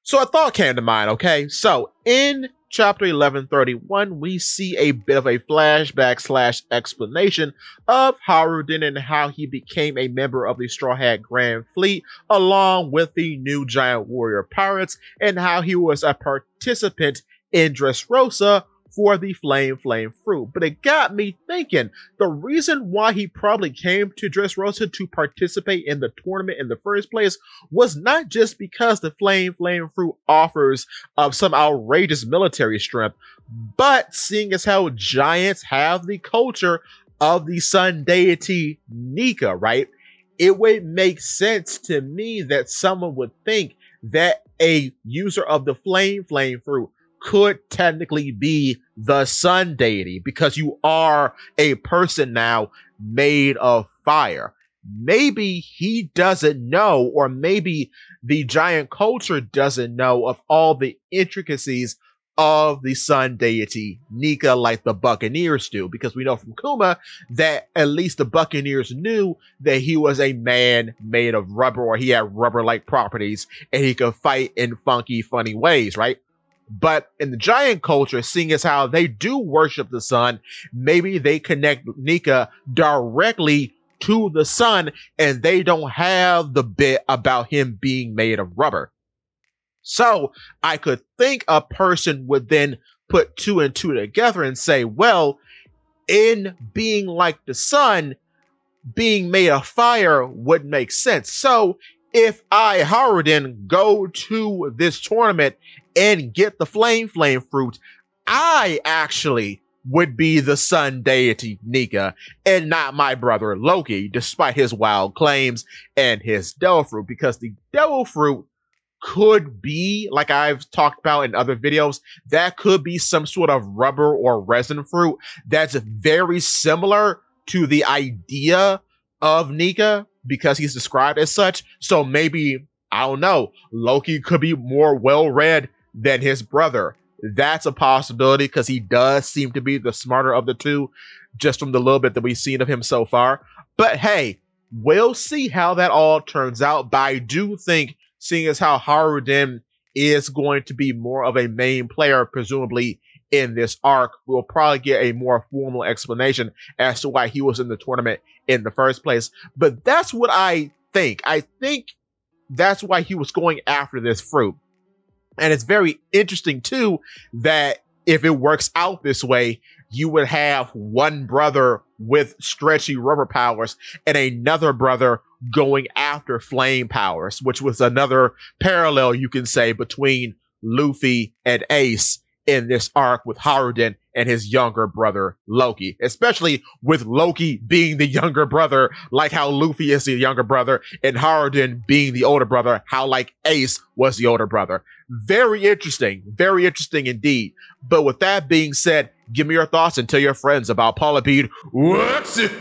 So a thought came to mind, okay? So in chapter 1131, we see a bit of a flashback slash explanation of Hajrudin and how he became a member of the Straw Hat Grand Fleet along with the new giant warrior pirates and how he was a participant in Dressrosa for the flame fruit. But it got me thinking, the reason why he probably came to Dressrosa to participate in the tournament in the first place was not just because the flame fruit offers some outrageous military strength, but seeing as how giants have the culture of the sun deity NIKA, right? It would make sense to me that someone would think that a user of the flame fruit could technically be the sun deity because you are a person now made of fire. Maybe he doesn't know, or maybe the giant culture doesn't know of all the intricacies of the sun deity NIKA like the Buccaneers do, because we know from Kuma that at least the Buccaneers knew that he was a man made of rubber, or he had rubber-like properties and he could fight in funky, funny ways, right? But in the giant culture, seeing as how they do worship the sun, maybe they connect NIKA directly to the sun and they don't have the bit about him being made of rubber. So I could think a person would then put two and two together and say, well, in being like the sun, being made of fire would make sense. So if I, Hajrudin, go to this tournament and get the flame fruit, I actually would be the sun deity NIKA and not my brother Loki, despite his wild claims and his devil fruit, because the devil fruit could be, like I've talked about in other videos, that could be some sort of rubber or resin fruit that's very similar to the idea of NIKA because he's described as such. So maybe, I don't know, Loki could be more well-read than his brother. That's a possibility because he does seem to be the smarter of the two, just from the little bit that we've seen of him so far. But hey, we'll see how that all turns out. But I do think, seeing as how Hajrudin is going to be more of a main player, presumably in this arc, we'll probably get a more formal explanation as to why he was in the tournament in the first place. But that's what I think. I think that's why he was going after this fruit. And it's very interesting, too, that if it works out this way, you would have one brother with stretchy rubber powers and another brother going after flame powers, which was another parallel, you can say, between Luffy and Ace in this arc with Hajrudin and his younger brother Loki, especially with Loki being the younger brother, like how Luffy is the younger brother, and Hajrudin being the older brother, how like Ace was the older brother. Very interesting indeed. But with that being said, give me your thoughts and tell your friends about Paula Bead. What's it?